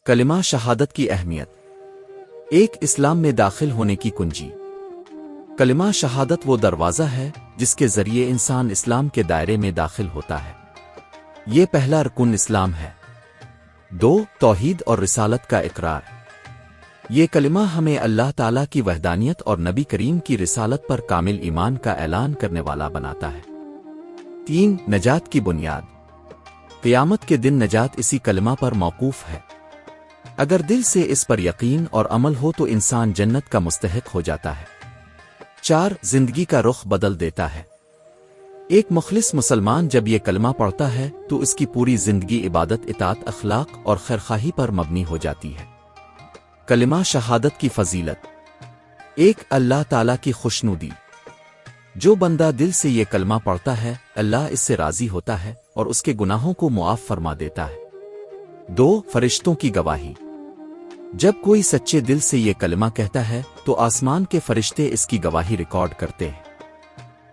کلمہ شہادت کی اہمیت۔ ایک اسلام میں داخل ہونے کی کنجی۔ کلمہ شہادت وہ دروازہ ہے جس کے ذریعے انسان اسلام کے دائرے میں داخل ہوتا ہے۔ یہ پہلا رکن اسلام ہے۔ 2 توحید اور رسالت کا اقرار۔ یہ کلمہ ہمیں اللہ تعالیٰ کی وحدانیت اور نبی کریم کی رسالت پر کامل ایمان کا اعلان کرنے والا بناتا ہے۔ 3 نجات کی بنیاد۔ قیامت کے دن نجات اسی کلمہ پر موقوف ہے۔ اگر دل سے اس پر یقین اور عمل ہو تو انسان جنت کا مستحق ہو جاتا ہے۔ 4 زندگی کا رخ بدل دیتا ہے۔ ایک مخلص مسلمان جب یہ کلمہ پڑھتا ہے تو اس کی پوری زندگی عبادت، اطاعت، اخلاق اور خیرخواہی پر مبنی ہو جاتی ہے۔ کلمہ شہادت کی فضیلت۔ 1 اللہ تعالیٰ کی خوشنودی۔ جو بندہ دل سے یہ کلمہ پڑھتا ہے اللہ اس سے راضی ہوتا ہے اور اس کے گناہوں کو معاف فرما دیتا ہے۔ 2 فرشتوں کی گواہی۔ جب کوئی سچے دل سے یہ کلمہ کہتا ہے تو آسمان کے فرشتے اس کی گواہی ریکارڈ کرتے ہیں۔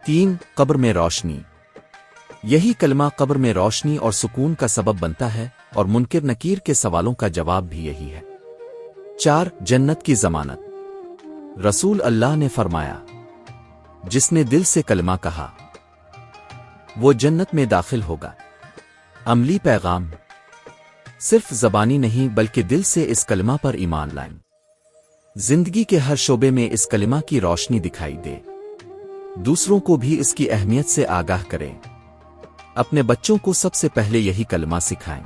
3 قبر میں روشنی۔ یہی کلمہ قبر میں روشنی اور سکون کا سبب بنتا ہے اور منکر نکیر کے سوالوں کا جواب بھی یہی ہے۔ 4 جنت کی ضمانت۔ رسول اللہ نے فرمایا جس نے دل سے کلمہ کہا وہ جنت میں داخل ہوگا۔ عملی پیغام۔ صرف زبانی نہیں بلکہ دل سے اس کلمہ پر ایمان لائیں۔ زندگی کے ہر شعبے میں اس کلمہ کی روشنی دکھائی دے۔ دوسروں کو بھی اس کی اہمیت سے آگاہ کریں۔ اپنے بچوں کو سب سے پہلے یہی کلمہ سکھائیں۔